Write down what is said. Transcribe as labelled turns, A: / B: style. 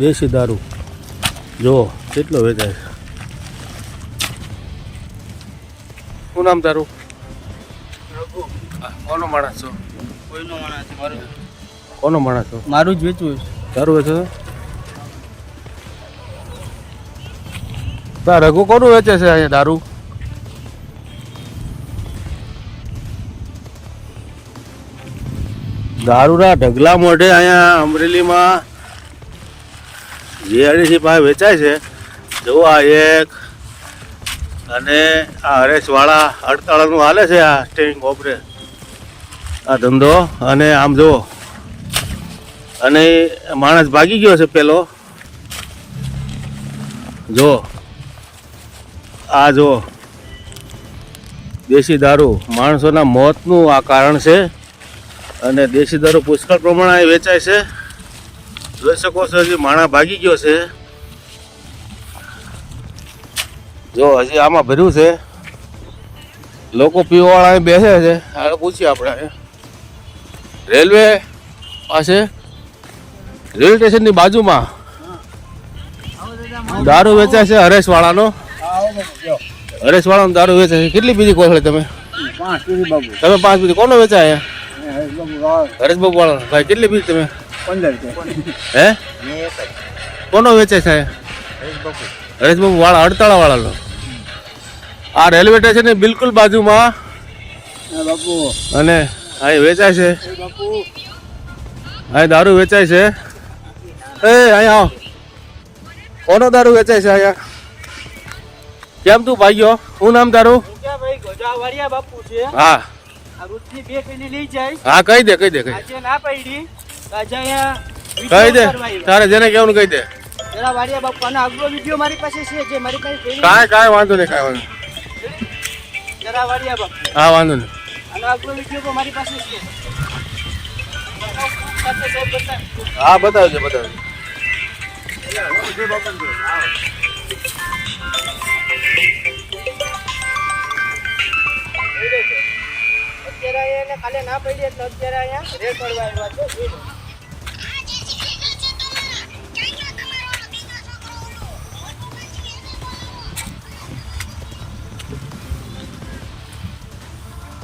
A: દેશી દારૂ જો કેટલો વેચાય છે. શું નામ તારું? કોનો માણસ છો?
B: કોઈનો માણસ છે મારું.
A: કોનો માણસ છો?
B: મારું જ વેચવું છે.
A: દારૂ વેચે છે? રઘુ કોનું વેચે છે અહીંયા દારૂ? દારૂના ઢગલા મોઢે અહીંયા અમરેલીમાં જીઆરડીસી પાસે વેચાય છે. જો આ એક અને આ હરેશવાળા 48નું હાલે છે આ સ્ટેરિંગ ઓપરે આ ધંધો. અને આમ જુઓ અને માણસ ભાગી ગયો છે પેલો. જો આ જો દેશી દારૂ માણસોના મોતનું આ કારણ છે. અને દેશી દારૂ પુષ્કળ પ્રમાણે વેચાય છે. જોઈ શકો છો હજી માણસ ભાગી ગયો છે. જો હજી આમાં ભર્યું છે. લોકો પીવાવાળા બેસે છે. આગળ પૂછીએ આપણે. રેલવે પાસે રેલવે સ્ટેશનની બાજુમાં દારૂ વેચાય છે હરેશવાળાનો. હરેશવાળાનો દારૂ વેચાય છે. કેટલી બીજી કોથળી તમે?
B: 5 પીડી બાબુ.
A: તમે 5 બીજી કોનો વેચાય? હરેશબાબુ વાળા ભાઈ કેટલી બીજી તમે?
B: 15.
A: હે કોનો વેચાય છે? હરેશબાબુ વાળા 48 વાળાનો. આ રેલવે સ્ટેશનની બિલકુલ બાજુમાં
B: બાપુ
A: અને અહીં વેચાય છે.
B: બાપુ
A: અહીં દારૂ વેચાય છે. એ અહીંયા આવો. કોનો દારૂ વેચાય છે અહીંયા? કેમ તું ભાગ્યો? શું નામ તારું?
B: ભાઈ ગોજાવાડિયા બાપુ છે.
A: હા
B: આ રૂટની 2 પેલી લઈ જાય.
A: હા કહી દે કહી દે
B: આજે ના પડી આજે અહીંયા
A: કહી દે. તારે જેને કેવું કહી દે.
B: જરા વાડિયા બાપુ આનો આગલો વિડિયો મારી પાસે છે જે મારી પાસે
A: કાંઈ વાંધો નહીં કાંઈ વાંધો.
B: જરા વાડિયા બાપુ
A: હા વાંધો નહીં.
B: આનો આગલો વિડિયો પણ મારી પાસે છે.
A: હા બતાવજો બતાવજો.
B: અત્યારે કાલે ના પડી એટલે અત્યારે અહીંયા રેડ કરવા આવ્યા છે.